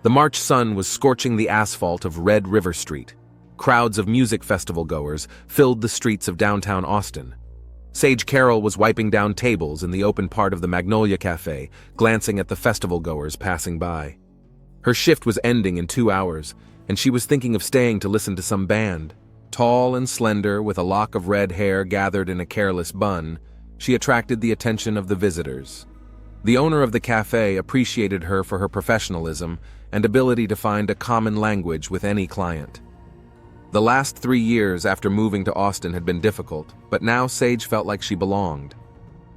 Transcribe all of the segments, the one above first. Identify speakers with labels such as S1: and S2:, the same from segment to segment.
S1: The March sun was scorching the asphalt of Red River Street. Crowds of music festival goers filled the streets of downtown Austin. Sage Carroll was wiping down tables in the open part of the Magnolia Cafe, glancing at the festival goers passing by. Her shift was ending in 2 hours, and she was thinking of staying to listen to some band. Tall and slender, with a lock of red hair gathered in a careless bun, she attracted the attention of the visitors. The owner of the cafe appreciated her for her professionalism and ability to find a common language with any client. The last 3 years after moving to Austin had been difficult, but now Sage felt like she belonged.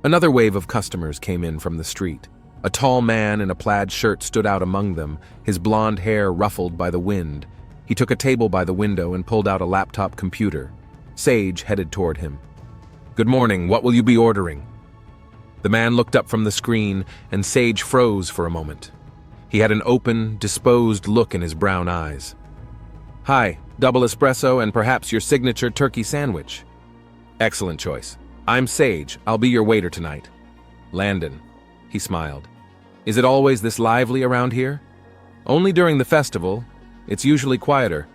S1: Another wave of customers came in from the street. A tall man in a plaid shirt stood out among them, his blonde hair ruffled by the wind. He took a table by the window and pulled out a laptop computer. Sage headed toward him. "Good morning, what will you be ordering?" The man looked up from the screen, and Sage froze for a moment. He had an open, disposed look in his brown eyes. "Hi, double espresso and perhaps your signature turkey sandwich." "Excellent choice. I'm Sage, I'll be your waiter tonight." "Landon," he smiled. "Is it always this lively around here?" "Only during the festival. It's usually quieter."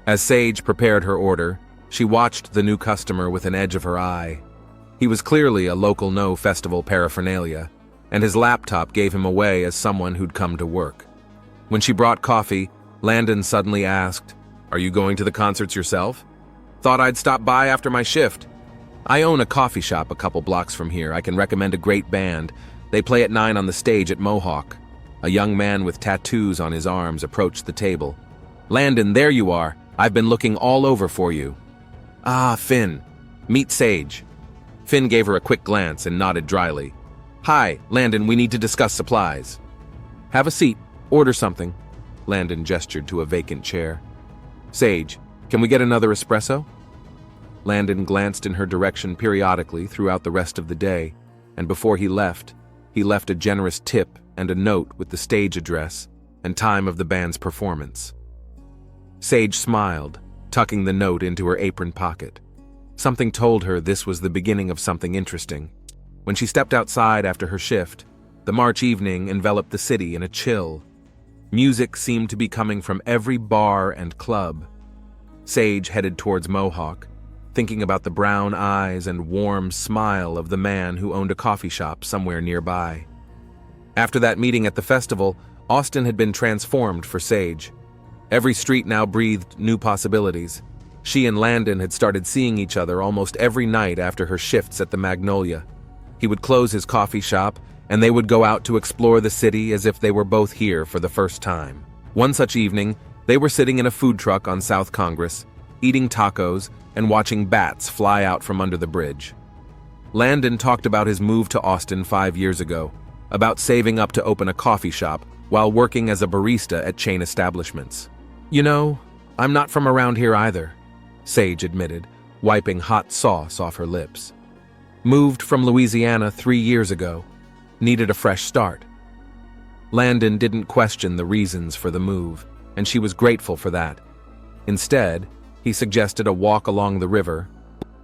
S1: As Sage prepared her order, she watched the new customer with an edge of her eye. He was clearly a local no festival paraphernalia, and his laptop gave him away as someone who'd come to work. When she brought coffee, Landon suddenly asked, "Are you going to the concerts yourself?" "Thought I'd stop by after my shift. I own a coffee shop a couple blocks from here. I can recommend a great band. They play at 9 on the stage at Mohawk." A young man with tattoos on his arms approached the table. "Landon, there you are. I've been looking all over for you." "Ah, Finn. Meet Sage." Finn gave her a quick glance and nodded dryly. "Hi, Landon, we need to discuss supplies." "Have a seat. Order something." Landon gestured to a vacant chair. "Sage, can we get another espresso?" Landon glanced in her direction periodically throughout the rest of the day, and before he left a generous tip and a note with the stage address and time of the band's performance. Sage smiled, tucking the note into her apron pocket. Something told her this was the beginning of something interesting. When she stepped outside after her shift, the March evening enveloped the city in a chill. Music seemed to be coming from every bar and club. Sage headed towards Mohawk, thinking about the brown eyes and warm smile of the man who owned a coffee shop somewhere nearby. After that meeting at the festival, Austin had been transformed for Sage. Every street now breathed new possibilities. She and Landon had started seeing each other almost every night after her shifts at the Magnolia. He would close his coffee shop, and they would go out to explore the city as if they were both here for the first time. One such evening, they were sitting in a food truck on South Congress, eating tacos and watching bats fly out from under the bridge. Landon talked about his move to Austin 5 years ago, about saving up to open a coffee shop while working as a barista at chain establishments. "You know, I'm not from around here either," Sage admitted, wiping hot sauce off her lips. "Moved from Louisiana 3 years ago. Needed a fresh start." Landon didn't question the reasons for the move, and she was grateful for that. Instead, he suggested a walk along the river.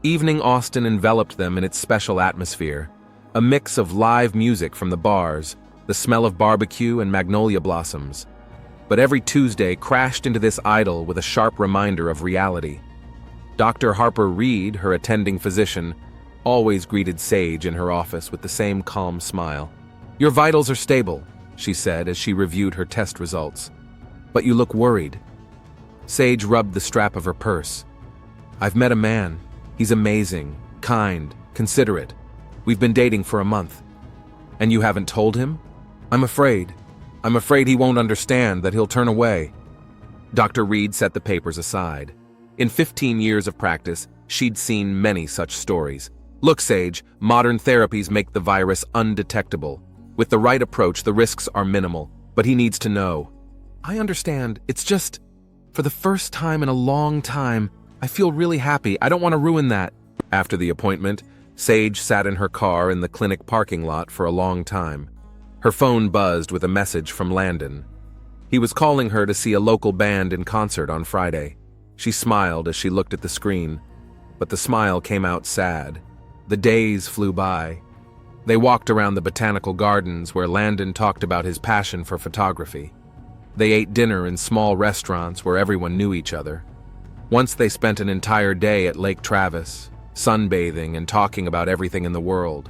S1: Evening Austin enveloped them in its special atmosphere, a mix of live music from the bars, the smell of barbecue and magnolia blossoms. But every Tuesday crashed into this idyll with a sharp reminder of reality. Dr. Harper Reed, her attending physician, always greeted Sage in her office with the same calm smile. "Your vitals are stable," she said as she reviewed her test results. "But you look worried." Sage rubbed the strap of her purse. "I've met a man. He's amazing, kind, considerate. We've been dating for a month." "And you haven't told him?" I'm afraid he won't understand, that he'll turn away." Dr. Reed set the papers aside. In 15 years of practice, she'd seen many such stories. "Look, Sage, modern therapies make the virus undetectable. With the right approach, the risks are minimal, but he needs to know." "I understand. It's just, for the first time in a long time, I feel really happy. I don't want to ruin that." After the appointment, Sage sat in her car in the clinic parking lot for a long time. Her phone buzzed with a message from Landon. He was calling her to see a local band in concert on Friday. She smiled as she looked at the screen, but the smile came out sad. The days flew by. They walked around the botanical gardens where Landon talked about his passion for photography. They ate dinner in small restaurants where everyone knew each other. Once they spent an entire day at Lake Travis, sunbathing and talking about everything in the world.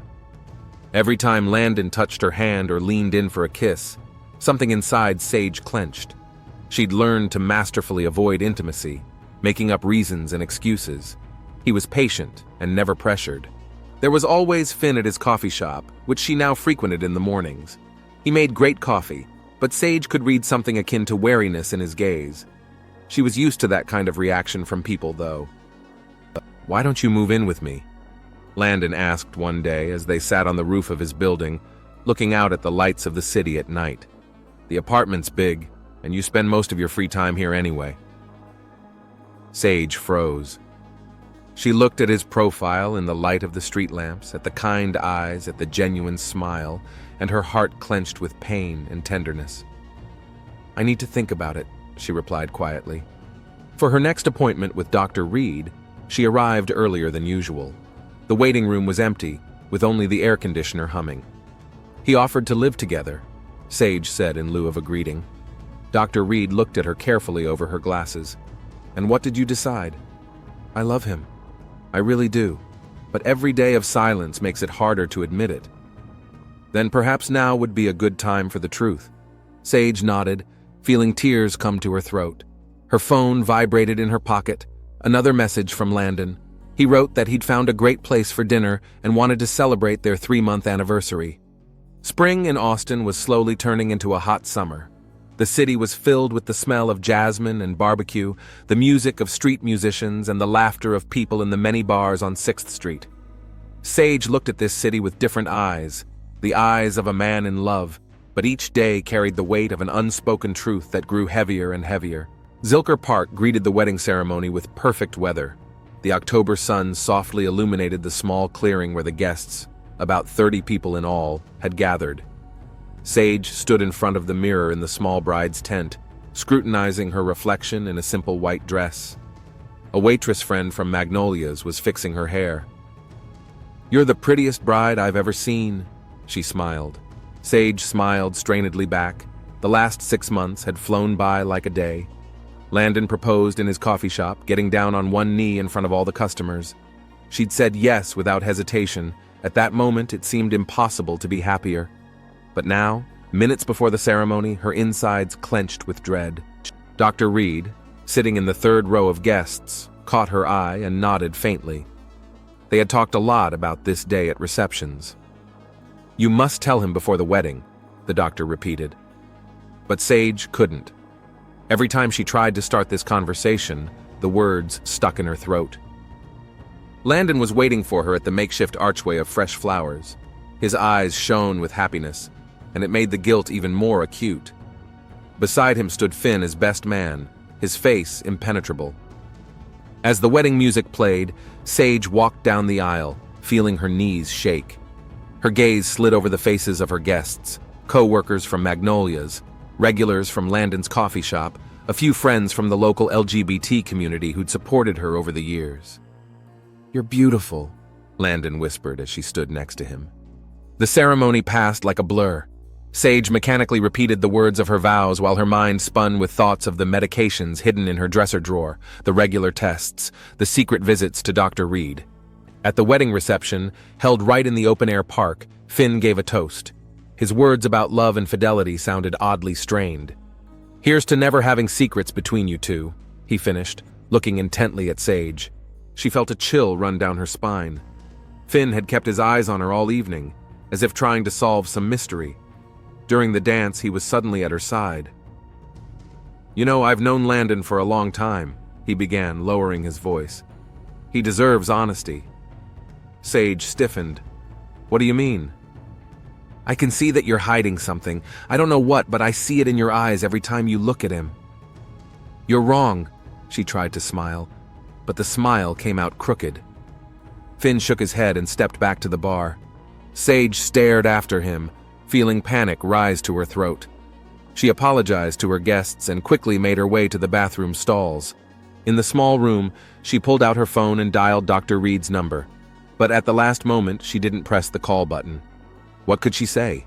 S1: Every time Landon touched her hand or leaned in for a kiss, something inside Sage clenched. She'd learned to masterfully avoid intimacy, making up reasons and excuses. He was patient and never pressured. There was always Finn at his coffee shop, which she now frequented in the mornings. He made great coffee, but Sage could read something akin to wariness in his gaze. She was used to that kind of reaction from people, though. "Why don't you move in with me?" Landon asked one day as they sat on the roof of his building, looking out at the lights of the city at night. "The apartment's big, and you spend most of your free time here anyway." Sage froze. She looked at his profile in the light of the street lamps, at the kind eyes, at the genuine smile, and her heart clenched with pain and tenderness. "I need to think about it," she replied quietly. For her next appointment with Dr. Reed, she arrived earlier than usual. The waiting room was empty, with only the air conditioner humming. "He offered to live together," Sage said in lieu of a greeting. Dr. Reed looked at her carefully over her glasses. "And what did you decide?" "I love him. I really do. But every day of silence makes it harder to admit it." "Then perhaps now would be a good time for the truth." Sage nodded, feeling tears come to her throat. Her phone vibrated in her pocket. Another message from Landon. He wrote that he'd found a great place for dinner and wanted to celebrate their 3-month anniversary. Spring in Austin was slowly turning into a hot summer. The city was filled with the smell of jasmine and barbecue, the music of street musicians, and the laughter of people in the many bars on 6th Street. Sage looked at this city with different eyes, the eyes of a man in love, but each day carried the weight of an unspoken truth that grew heavier and heavier. Zilker Park greeted the wedding ceremony with perfect weather. The October sun softly illuminated the small clearing where the guests, about 30 people in all, had gathered. Sage stood in front of the mirror in the small bride's tent, scrutinizing her reflection in a simple white dress. A waitress friend from Magnolia's was fixing her hair. "You're the prettiest bride I've ever seen," she smiled. Sage smiled strainedly back. The last 6 months had flown by like a day. Landon proposed in his coffee shop, getting down on one knee in front of all the customers. She'd said yes without hesitation. At that moment, it seemed impossible to be happier. But now, minutes before the ceremony, her insides clenched with dread. Dr. Reed, sitting in the 3rd row of guests, caught her eye and nodded faintly. They had talked a lot about this day at receptions. "You must tell him before the wedding," the doctor repeated. But Sage couldn't. Every time she tried to start this conversation, the words stuck in her throat. Landon was waiting for her at the makeshift archway of fresh flowers. His eyes shone with happiness, and it made the guilt even more acute. Beside him stood Finn as best man, his face impenetrable. As the wedding music played, Sage walked down the aisle, feeling her knees shake. Her gaze slid over the faces of her guests, co-workers from Magnolia's, regulars from Landon's coffee shop, a few friends from the local LGBT community who'd supported her over the years. "You're beautiful," Landon whispered as she stood next to him. The ceremony passed like a blur. Sage mechanically repeated the words of her vows while her mind spun with thoughts of the medications hidden in her dresser drawer, the regular tests, the secret visits to Dr. Reed. At the wedding reception, held right in the open-air park, Finn gave a toast. His words about love and fidelity sounded oddly strained. "Here's to never having secrets between you two," he finished, looking intently at Sage. She felt a chill run down her spine. Finn had kept his eyes on her all evening, as if trying to solve some mystery. During the dance, he was suddenly at her side. "You know, I've known Landon for a long time," he began, lowering his voice. "He deserves honesty." Sage stiffened. "What do you mean?" "I can see that you're hiding something. I don't know what, but I see it in your eyes every time you look at him." "You're wrong," she tried to smile, but the smile came out crooked. Finn shook his head and stepped back to the bar. Sage stared after him, feeling panic rise to her throat. She apologized to her guests and quickly made her way to the bathroom stalls. In the small room, she pulled out her phone and dialed Dr. Reed's number. But at the last moment, she didn't press the call button. What could she say?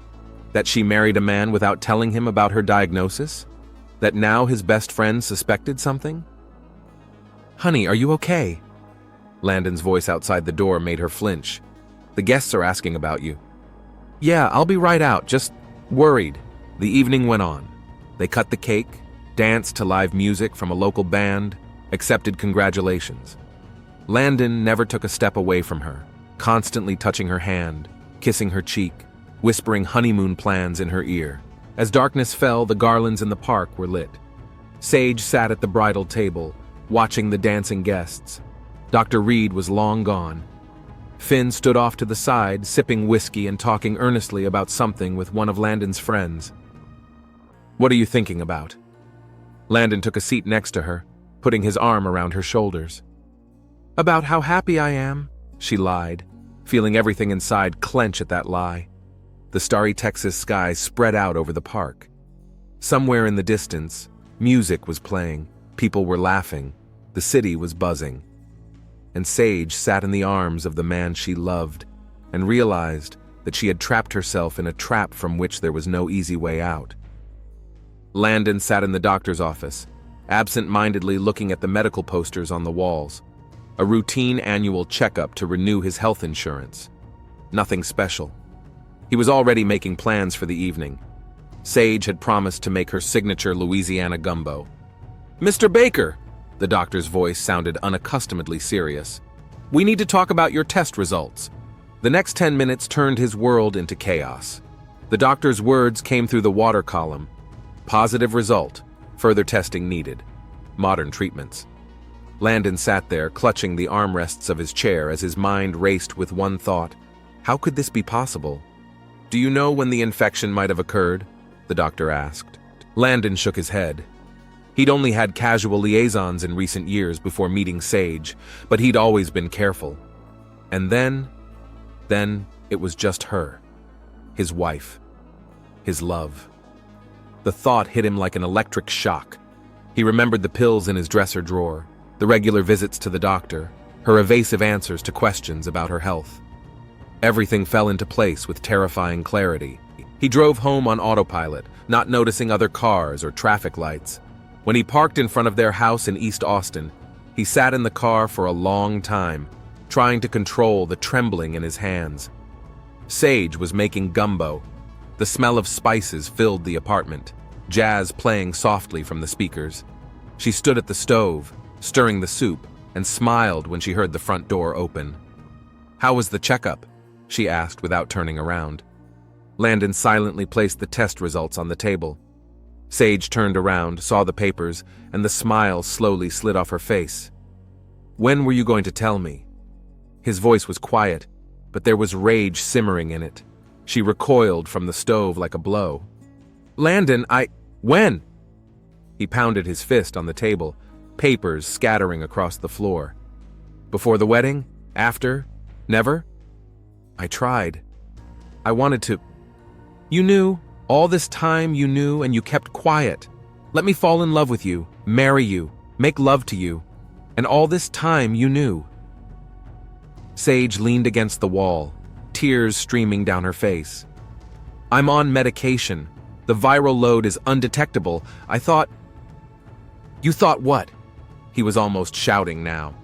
S1: That she married a man without telling him about her diagnosis? That now his best friend suspected something? "Honey, are you okay?" Landon's voice outside the door made her flinch. "The guests are asking about you." "Yeah, I'll be right out, just worried." The evening went on. They cut the cake, danced to live music from a local band, accepted congratulations. Landon never took a step away from her, constantly touching her hand, kissing her cheek, whispering honeymoon plans in her ear. As darkness fell, the garlands in the park were lit. Sage sat at the bridal table, watching the dancing guests. Dr. Reed was long gone. Finn stood off to the side, sipping whiskey and talking earnestly about something with one of Landon's friends. "What are you thinking about?" Landon took a seat next to her, putting his arm around her shoulders. "About how happy I am," she lied, feeling everything inside clench at that lie. The starry Texas sky spread out over the park. Somewhere in the distance, music was playing, people were laughing, the city was buzzing. And Sage sat in the arms of the man she loved and realized that she had trapped herself in a trap from which there was no easy way out. Landon sat in the doctor's office, absent-mindedly looking at the medical posters on the walls. A routine annual checkup to renew his health insurance. Nothing special. He was already making plans for the evening. Sage had promised to make her signature Louisiana gumbo. "Mr. Baker," the doctor's voice sounded unaccustomedly serious. "We need to talk about your test results." The next 10 minutes turned his world into chaos. The doctor's words came through the water column. Positive result. Further testing needed. Modern treatments. Landon sat there, clutching the armrests of his chair as his mind raced with one thought. How could this be possible? "Do you know when the infection might have occurred?" the doctor asked. Landon shook his head. He'd only had casual liaisons in recent years before meeting Sage, but he'd always been careful. And then it was just her. His wife. His love. The thought hit him like an electric shock. He remembered the pills in his dresser drawer, the regular visits to the doctor, her evasive answers to questions about her health. Everything fell into place with terrifying clarity. He drove home on autopilot, not noticing other cars or traffic lights. When he parked in front of their house in East Austin, he sat in the car for a long time, trying to control the trembling in his hands. Sage was making gumbo. The smell of spices filled the apartment, jazz playing softly from the speakers. She stood at the stove, stirring the soup, and smiled when she heard the front door open. "How was the checkup?" she asked without turning around. Landon silently placed the test results on the table. Sage turned around, saw the papers, and the smile slowly slid off her face. "When were you going to tell me?" His voice was quiet, but there was rage simmering in it. She recoiled from the stove like a blow. "Landon, when?" He pounded his fist on the table, papers scattering across the floor. "Before the wedding? After? Never?" "I tried. I wanted to." "You knew. All this time you knew, and you kept quiet. Let me fall in love with you, marry you, make love to you. And all this time you knew." Sage leaned against the wall, tears streaming down her face. "I'm on medication. The viral load is undetectable. I thought..." "You thought what?" He was almost shouting now.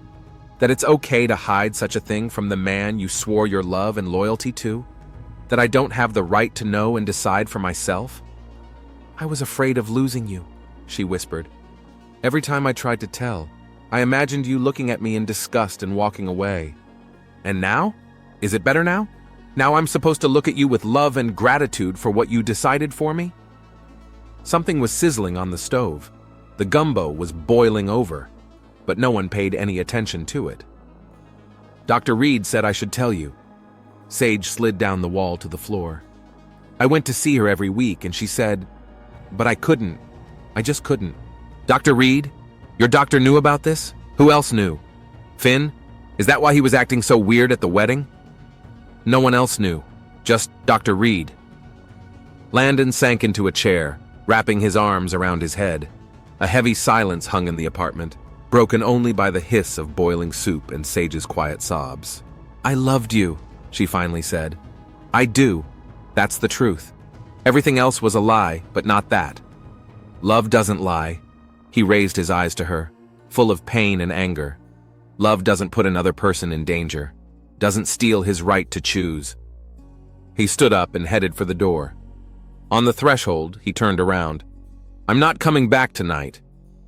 S1: "That it's okay to hide such a thing from the man you swore your love and loyalty to? That I don't have the right to know and decide for myself?" "I was afraid of losing you," she whispered. "Every time I tried to tell, I imagined you looking at me in disgust and walking away. And now? Is it better now? Now I'm supposed to look at you with love and gratitude for what you decided for me?" Something was sizzling on the stove. The gumbo was boiling over, but no one paid any attention to it. "Dr. Reed said I should tell you." Sage slid down the wall to the floor. "I went to see her every week, and she said, but I couldn't. I just couldn't." "Dr. Reed? Your doctor knew about this? Who else knew? Finn? Is that why he was acting so weird at the wedding?" "No one else knew. Just Dr. Reed." Landon sank into a chair, wrapping his arms around his head. A heavy silence hung in the apartment, broken only by the hiss of boiling soup and Sage's quiet sobs. "I loved you," she finally said. "I do. That's the truth. Everything else was a lie, but not that." Love doesn't lie. He raised his eyes to her, full of pain and anger. Love doesn't put another person in danger, doesn't steal his right to choose. He stood up and headed for the door. On the threshold, he turned around. I'm not coming back tonight,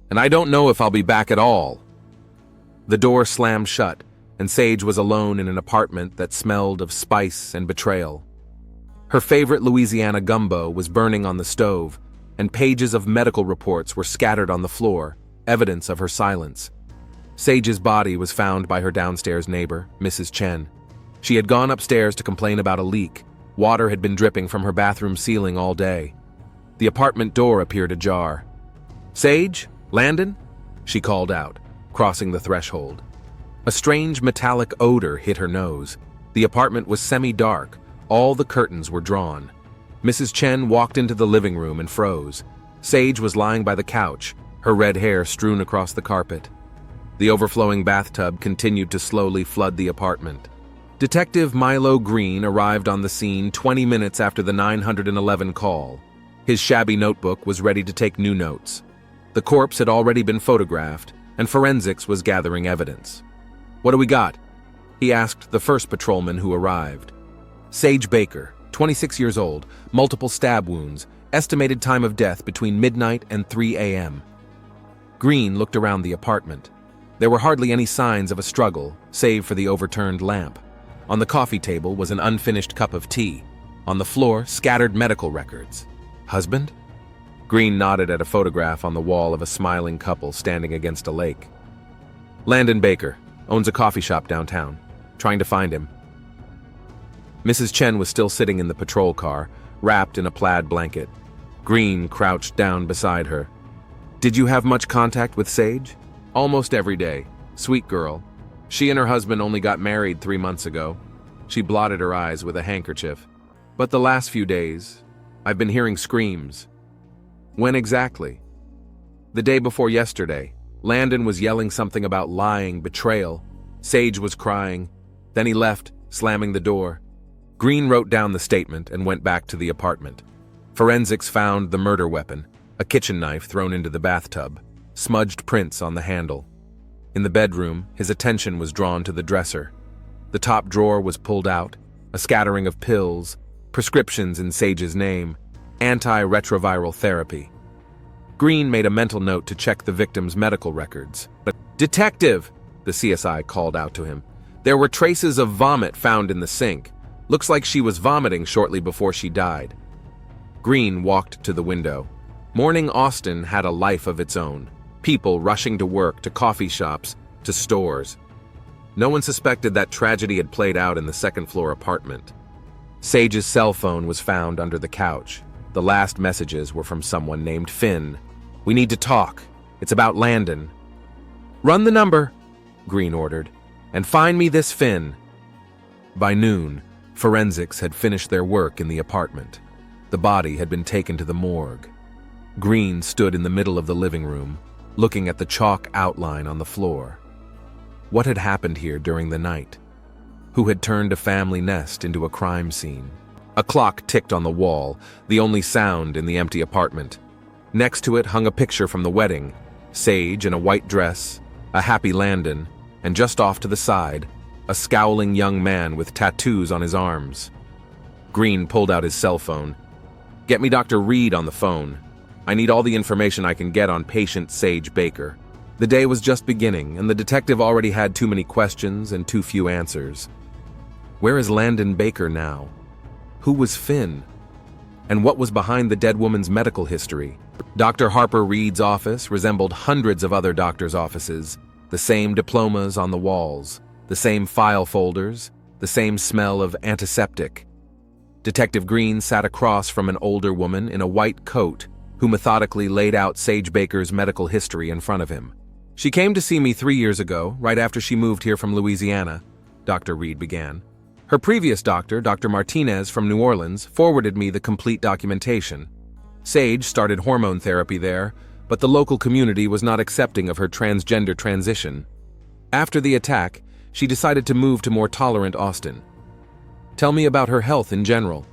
S1: and I don't know if I'll be back at all. The door slammed shut, and Sage was alone in an apartment that smelled of spice and betrayal. Her favorite Louisiana gumbo was burning on the stove, and pages of medical reports were scattered on the floor, evidence of her silence. Sage's body was found by her downstairs neighbor, Mrs. Chen. She had gone upstairs to complain about a leak. Water had been dripping from her bathroom ceiling all day. The apartment door appeared ajar. "Sage? Landon?" she called out, crossing the threshold. A strange metallic odor hit her nose. The apartment was semi-dark. All the curtains were drawn. Mrs. Chen walked into the living room and froze. Sage was lying by the couch, her red hair strewn across the carpet. The overflowing bathtub continued to slowly flood the apartment. Detective Milo Green arrived on the scene 20 minutes after the 911 call. His shabby notebook was ready to take new notes. The corpse had already been photographed, and forensics was gathering evidence. "What do we got?" he asked the first patrolman who arrived. Sage Baker, 26 years old, multiple stab wounds, estimated time of death between midnight and 3 a.m. Green looked around the apartment. There were hardly any signs of a struggle, save for the overturned lamp. On the coffee table was an unfinished cup of tea. On the floor, scattered medical records. Husband? Green nodded at a photograph on the wall of a smiling couple standing against a lake. Landon Baker, owns a coffee shop downtown. Trying to find him. Mrs. Chen was still sitting in the patrol car, wrapped in a plaid blanket. Green crouched down beside her. "Did you have much contact with Sage?" "Almost every day. Sweet girl. She and her husband only got married 3 months ago." She blotted her eyes with a handkerchief. "But the last few days, I've been hearing screams." "When exactly?" "The day before yesterday. Landon was yelling something about lying, betrayal. Sage was crying. Then he left, slamming the door." Green wrote down the statement and went back to the apartment. Forensics found the murder weapon, a kitchen knife thrown into the bathtub, smudged prints on the handle. In the bedroom, his attention was drawn to the dresser. The top drawer was pulled out, a scattering of pills, prescriptions in Sage's name, anti-retroviral therapy. Green made a mental note to check the victim's medical records. But "Detective!" the CSI called out to him. "There were traces of vomit found in the sink. Looks like she was vomiting shortly before she died." Green walked to the window. Morning Austin had a life of its own. People rushing to work, to coffee shops, to stores. No one suspected that tragedy had played out in the second-floor apartment. Sage's cell phone was found under the couch. The last messages were from someone named Finn. "We need to talk. It's about Landon." "Run the number," Green ordered, "and find me this Finn." By noon, forensics had finished their work in the apartment. The body had been taken to the morgue. Green stood in the middle of the living room, looking at the chalk outline on the floor. What had happened here during the night? Who had turned a family nest into a crime scene? A clock ticked on the wall, the only sound in the empty apartment. Next to it hung a picture from the wedding, Sage in a white dress, a happy Landon, and just off to the side, a scowling young man with tattoos on his arms. Green pulled out his cell phone. "Get me Dr. Reed on the phone. I need all the information I can get on patient Sage Baker." The day was just beginning, and the detective already had too many questions and too few answers. Where is Landon Baker now? Who was Finn? And what was behind the dead woman's medical history? Dr. Harper Reed's office resembled hundreds of other doctors' offices, the same diplomas on the walls, the same file folders, the same smell of antiseptic. Detective Green sat across from an older woman in a white coat who methodically laid out Sage Baker's medical history in front of him. "She came to see me 3 years ago, right after she moved here from Louisiana," Dr. Reed began. "Her previous doctor, Dr. Martinez from New Orleans, forwarded me the complete documentation. Sage started hormone therapy there, but the local community was not accepting of her transgender transition. After the attack, she decided to move to more tolerant Austin. Tell me about her health in general."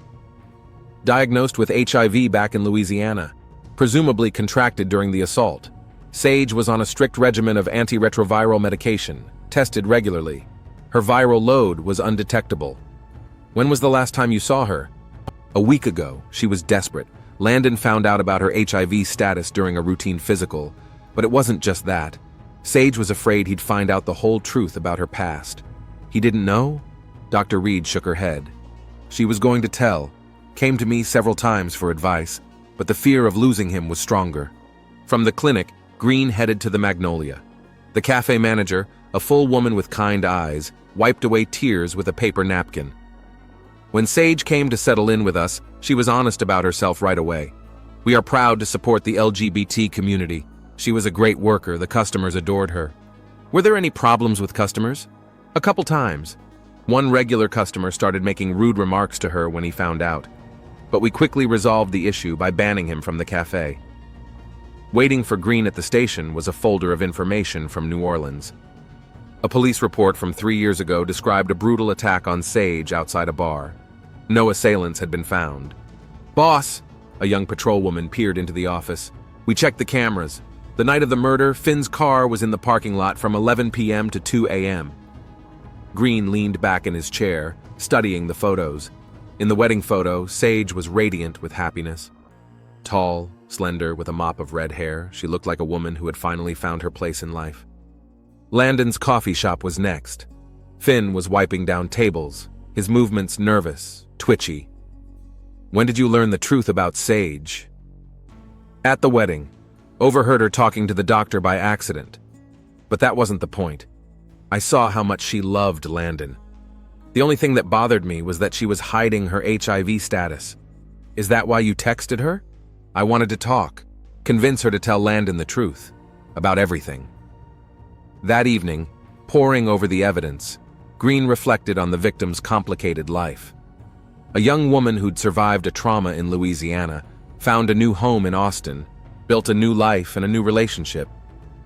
S1: "Diagnosed with HIV back in Louisiana. presumably contracted during the assault. Sage was on a strict regimen of antiretroviral medication, tested regularly. Her viral load was undetectable. When was the last time you saw her? A week ago. She was desperate. Landon found out about her HIV status during a routine physical, but it wasn't just that. Sage was afraid he'd find out the whole truth about her past. He didn't know? Dr. Reed shook her head. She was going to tell, came to me several times for advice, but the fear of losing him was stronger. From the clinic, Green headed to the Magnolia. The cafe manager, a full woman with kind eyes, wiped away tears with a paper napkin. When Sage came to settle in with us, she was honest about herself right away. We are proud to support the LGBT community. She was a great worker, the customers adored her. Were there any problems with customers? A couple times. One regular customer started making rude remarks to her when he found out, but we quickly resolved the issue by banning him from the cafe. Waiting for Green at the station was a folder of information from New Orleans. A police report from 3 years ago described a brutal attack on Sage outside a bar. No assailants had been found. "Boss!" A young patrolwoman peered into the office. "We checked the cameras. The night of the murder, Finn's car was in the parking lot from 11 p.m. to 2 a.m. Green leaned back in his chair, studying the photos. In the wedding photo, Sage was radiant with happiness. Tall, slender, with a mop of red hair, she looked like a woman who had finally found her place in life. Landon's coffee shop was next. Finn was wiping down tables, his movements nervous, twitchy. "When did you learn the truth about Sage?" "At the wedding. Overheard her talking to the doctor by accident. But that wasn't the point. I saw how much she loved Landon. The only thing that bothered me was that she was hiding her HIV status. Is that why you texted her? I wanted to talk, convince her to tell Landon the truth, about everything." That evening, poring over the evidence, Green reflected on the victim's complicated life. A young woman who'd survived a trauma in Louisiana, found a new home in Austin, built a new life and a new relationship,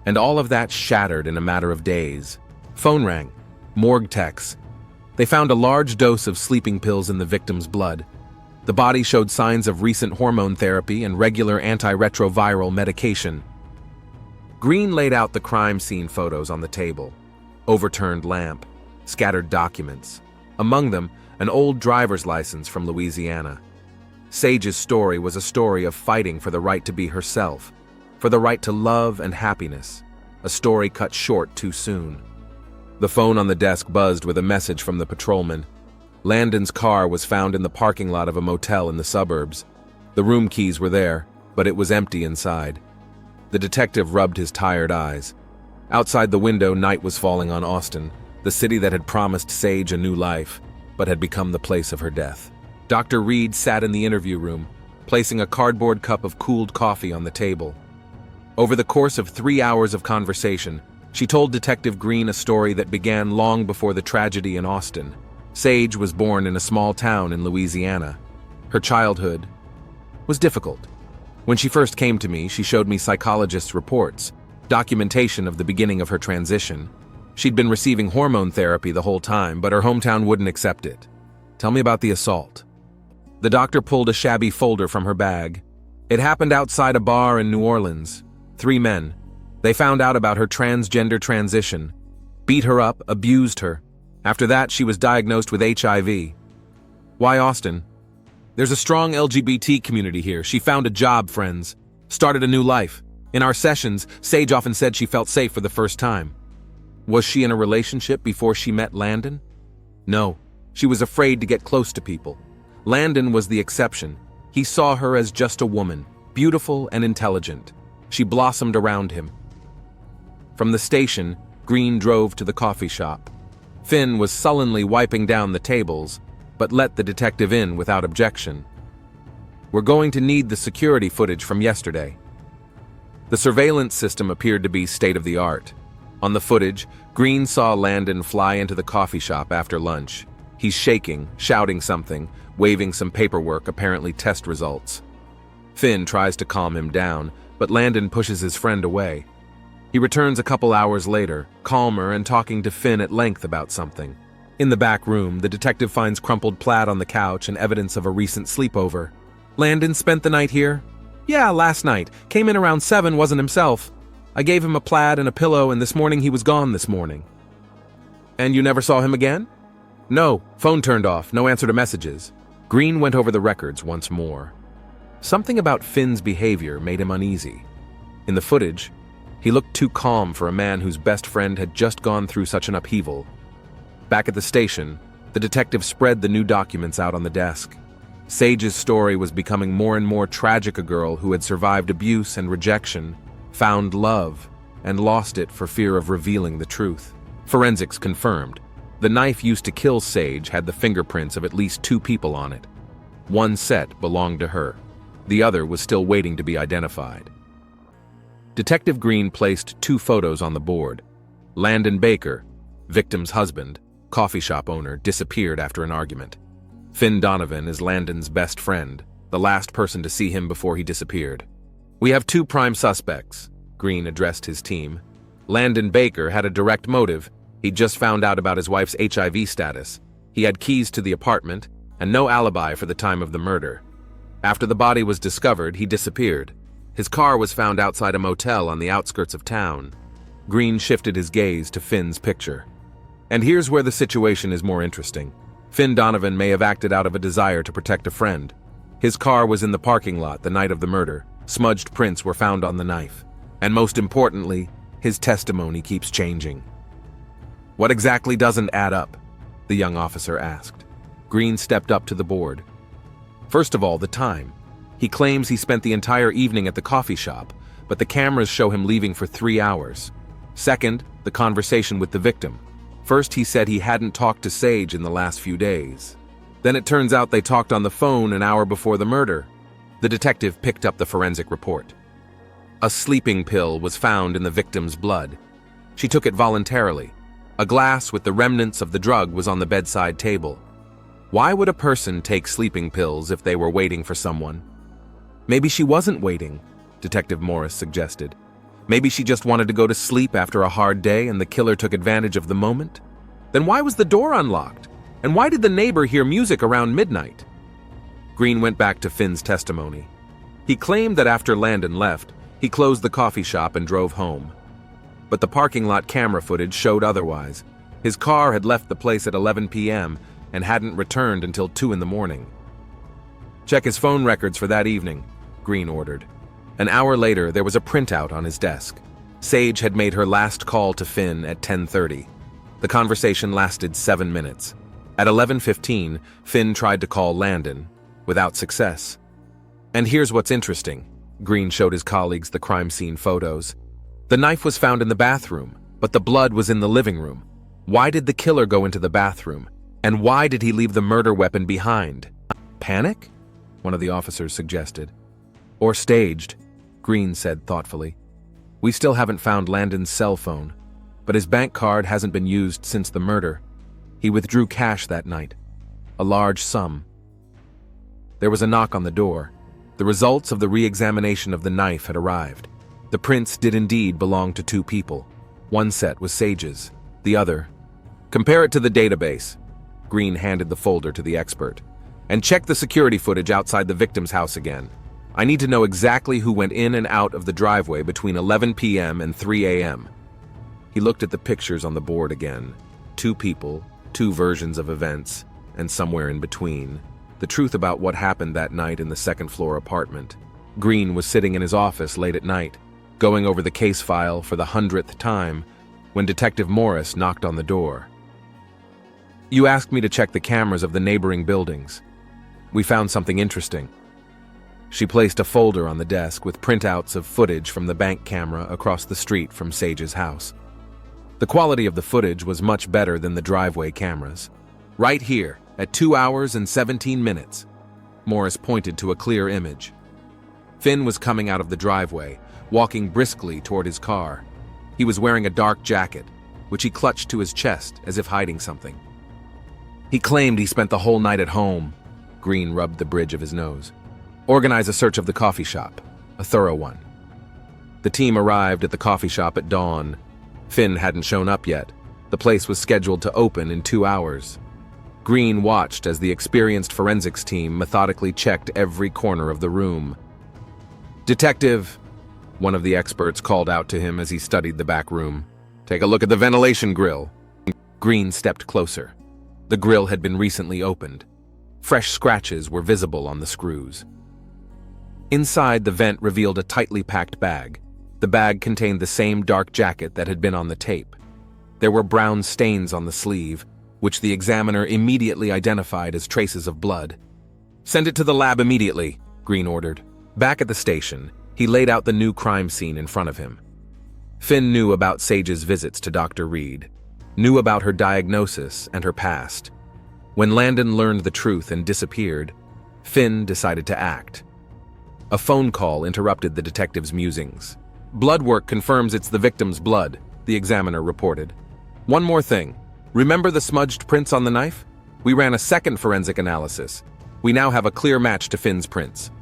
S1: and all of that shattered in a matter of days. Phone rang. Morgue techs. They found a large dose of sleeping pills in the victim's blood. The body showed signs of recent hormone therapy and regular antiretroviral medication. Green laid out the crime scene photos on the table. Overturned lamp, scattered documents. Among them, an old driver's license from Louisiana. Sage's story was a story of fighting for the right to be herself, for the right to love and happiness, a story cut short too soon. The phone on the desk buzzed with a message from the patrolman. Landon's car was found in the parking lot of a motel in the suburbs. The room keys were there, but it was empty inside. The detective rubbed his tired eyes. Outside the window, night was falling on Austin, the city that had promised Sage a new life, but had become the place of her death. Dr. Reed sat in the interview room, placing a cardboard cup of cooled coffee on the table. Over the course of 3 hours of conversation, she told Detective Green a story that began long before the tragedy in Austin. Sage was born in a small town in Louisiana. Her childhood was difficult. When she first came to me, she showed me psychologists' reports, documentation of the beginning of her transition. She'd been receiving hormone therapy the whole time, but her hometown wouldn't accept it. "Tell me about the assault." The doctor pulled a shabby folder from her bag. "It happened outside a bar in New Orleans. 3 men. They found out about her transgender transition, beat her up, abused her. After that, she was diagnosed with HIV. Why Austin? There's a strong LGBT community here. She found a job, friends. Started a new life. In our sessions, Sage often said she felt safe for the first time. Was she in a relationship before she met Landon? No. She was afraid to get close to people. Landon was the exception. He saw her as just a woman, beautiful and intelligent. She blossomed around him. From the station, Green drove to the coffee shop. Finn was sullenly wiping down the tables, but let the detective in without objection. "We're going to need the security footage from yesterday." The surveillance system appeared to be state-of-the-art. On the footage, Green saw Landon fly into the coffee shop after lunch. He's shaking, shouting something, waving some paperwork, apparently test results. Finn tries to calm him down, but Landon pushes his friend away. He returns a couple hours later, calmer and talking to Finn at length about something. In the back room, the detective finds crumpled plaid on the couch and evidence of a recent sleepover. "Landon spent the night here?" Yeah, last night. Came in around 7, wasn't himself. I gave him a plaid and a pillow, and this morning he was gone this morning. And you never saw him again? No, phone turned off, no answer to messages. Green went over the records once more. Something about Finn's behavior made him uneasy. In the footage, he looked too calm for a man whose best friend had just gone through such an upheaval. Back at the station, the detective spread the new documents out on the desk. Sage's story was becoming more and more tragic. A girl who had survived abuse and rejection, found love, and lost it for fear of revealing the truth. Forensics confirmed. The knife used to kill Sage had the fingerprints of at least 2 people on it. One set belonged to her. The other was still waiting to be identified. Detective Green placed 2 photos on the board. Landon Baker, victim's husband, coffee shop owner, disappeared after an argument. Finn Donovan is Landon's best friend, the last person to see him before he disappeared. We have 2 prime suspects, Green addressed his team. Landon Baker had a direct motive. He'd just found out about his wife's HIV status. He had keys to the apartment and no alibi for the time of the murder. After the body was discovered, he disappeared. His car was found outside a motel on the outskirts of town. Green shifted his gaze to Finn's picture. And here's where the situation is more interesting. Finn Donovan may have acted out of a desire to protect a friend. His car was in the parking lot the night of the murder. Smudged prints were found on the knife. And most importantly, his testimony keeps changing. What exactly doesn't add up? The young officer asked. Green stepped up to the board. First of all, the time. He claims he spent the entire evening at the coffee shop, but the cameras show him leaving for 3 hours. Second, the conversation with the victim. First, he said he hadn't talked to Sage in the last few days. Then it turns out they talked on the phone an hour before the murder. The detective picked up the forensic report. A sleeping pill was found in the victim's blood. She took it voluntarily. A glass with the remnants of the drug was on the bedside table. Why would a person take sleeping pills if they were waiting for someone? Maybe she wasn't waiting, Detective Morris suggested. Maybe she just wanted to go to sleep after a hard day and the killer took advantage of the moment? Then why was the door unlocked? And why did the neighbor hear music around midnight? Green went back to Finn's testimony. He claimed that after Landon left, he closed the coffee shop and drove home. But the parking lot camera footage showed otherwise. His car had left the place at 11 p.m. and hadn't returned until 2 in the morning. Check his phone records for that evening, Green ordered. An hour later, there was a printout on his desk. Sage had made her last call to Finn at 10:30. The conversation lasted 7 minutes. At 11:15, Finn tried to call Landon, without success. And here's what's interesting. Green showed his colleagues the crime scene photos. The knife was found in the bathroom, but the blood was in the living room. Why did the killer go into the bathroom? And why did he leave the murder weapon behind? Panic? One of the officers suggested. Or staged, Green said thoughtfully. We still haven't found Landon's cell phone, but his bank card hasn't been used since the murder. He withdrew cash that night, a large sum. There was a knock on the door. The results of the re-examination of the knife had arrived. The prints did indeed belong to 2 people. One set was Sage's, the other. Compare it to the database. Green handed the folder to the expert. And check the security footage outside the victim's house again. I need to know exactly who went in and out of the driveway between 11 p.m. and 3 a.m. He looked at the pictures on the board again. 2 people, 2 versions of events, and somewhere in between, the truth about what happened that night in the second-floor apartment. Green was sitting in his office late at night, going over the case file for the 100th time, when Detective Morris knocked on the door. You asked me to check the cameras of the neighboring buildings. We found something interesting. She placed a folder on the desk with printouts of footage from the bank camera across the street from Sage's house. The quality of the footage was much better than the driveway cameras. Right here, at 2 hours and 17 minutes, Morris pointed to a clear image. Finn was coming out of the driveway, walking briskly toward his car. He was wearing a dark jacket, which he clutched to his chest as if hiding something. He claimed he spent the whole night at home. Green rubbed the bridge of his nose. Organize a search of the coffee shop, a thorough one. The team arrived at the coffee shop at dawn. Finn hadn't shown up yet. The place was scheduled to open in 2 hours. Green watched as the experienced forensics team methodically checked every corner of the room. "Detective," one of the experts called out to him as he studied the back room. "Take a look at the ventilation grill." Green stepped closer. The grill had been recently opened. Fresh scratches were visible on the screws. Inside, the vent revealed a tightly packed bag. The bag contained the same dark jacket that had been on the tape. There were brown stains on the sleeve, which the examiner immediately identified as traces of blood. "Send it to the lab immediately," Green ordered. Back at the station, he laid out the new crime scene in front of him. Finn knew about Sage's visits to Dr. Reed, knew about her diagnosis and her past. When Landon learned the truth and disappeared, Finn decided to act. A phone call interrupted the detective's musings. "Blood work confirms it's the victim's blood," the examiner reported. "One more thing. Remember the smudged prints on the knife? We ran a second forensic analysis. We now have a clear match to Finn's prints."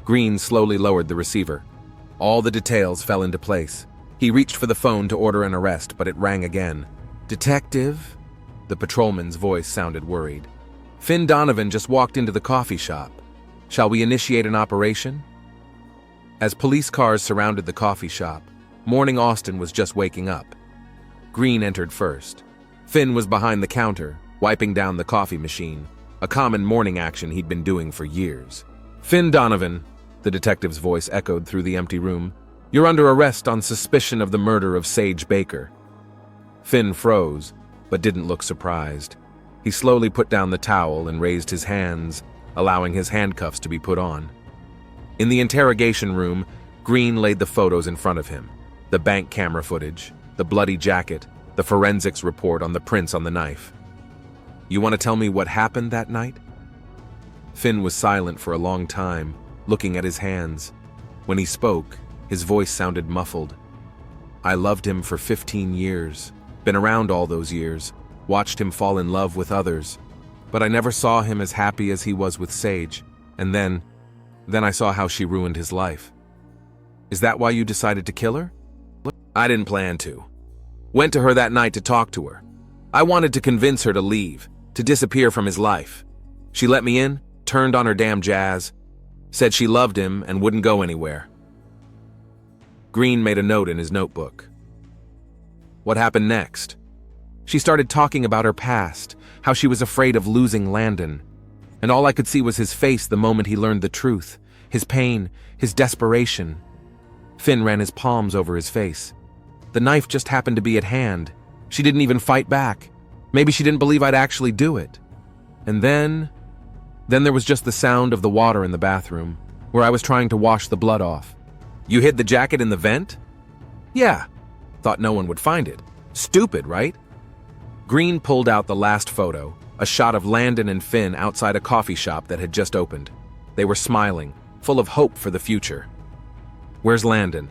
S1: Green slowly lowered the receiver. All the details fell into place. He reached for the phone to order an arrest, but it rang again. "Detective?" The patrolman's voice sounded worried. "Finn Donovan just walked into the coffee shop. Shall we initiate an operation?" As police cars surrounded the coffee shop, Morning Austin was just waking up. Green entered first. Finn was behind the counter, wiping down the coffee machine, a common morning action he'd been doing for years. "Finn Donovan," the detective's voice echoed through the empty room, "you're under arrest on suspicion of the murder of Sage Baker." Finn froze, but didn't look surprised. He slowly put down the towel and raised his hands, allowing his handcuffs to be put on. In the interrogation room, Green laid the photos in front of him. The bank camera footage, the bloody jacket, the forensics report on the prints on the knife. "You want to tell me what happened that night?" Finn was silent for a long time, looking at his hands. When he spoke, his voice sounded muffled. "I loved him for 15 years, been around all those years, watched him fall in love with others, but I never saw him as happy as he was with Sage, and then I saw how she ruined his life." "Is that why you decided to kill her?" "I didn't plan to. Went to her that night to talk to her. I wanted to convince her to leave, to disappear from his life. She let me in, turned on her damn jazz, said she loved him and wouldn't go anywhere." Green made a note in his notebook. "What happened next?" "She started talking about her past, how she was afraid of losing Landon. And all I could see was his face the moment he learned the truth, his pain, his desperation." Finn ran his palms over his face. "The knife just happened to be at hand. She didn't even fight back. Maybe she didn't believe I'd actually do it. And then there was just the sound of the water in the bathroom, where I was trying to wash the blood off." "You hid the jacket in the vent?" "Yeah. Thought no one would find it. Stupid, right?" Green pulled out the last photo, a shot of Landon and Finn outside a coffee shop that had just opened. They were smiling, full of hope for the future. "Where's Landon?"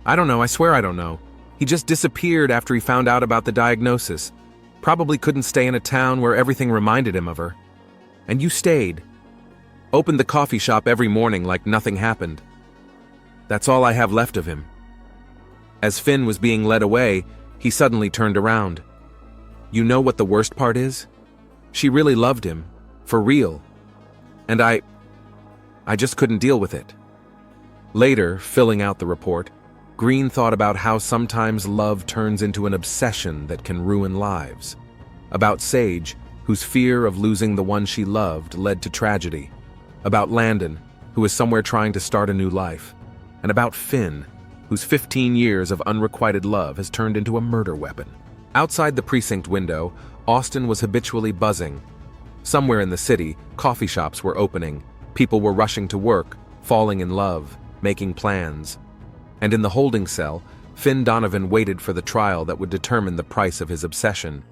S1: "I don't know, I swear I don't know. He just disappeared after he found out about the diagnosis. Probably couldn't stay in a town where everything reminded him of her. And you stayed. Opened the coffee shop every morning like nothing happened. That's all I have left of him." As Finn was being led away, he suddenly turned around. "You know what the worst part is? She really loved him, for real. And I just couldn't deal with it." Later, filling out the report, Green thought about how sometimes love turns into an obsession that can ruin lives. About Sage, whose fear of losing the one she loved led to tragedy. About Landon, who was somewhere trying to start a new life. And about Finn, whose 15 years of unrequited love has turned into a murder weapon. Outside the precinct window, Austin was habitually buzzing. Somewhere in the city, coffee shops were opening, people were rushing to work, falling in love, making plans. And in the holding cell, Finn Donovan waited for the trial that would determine the price of his obsession.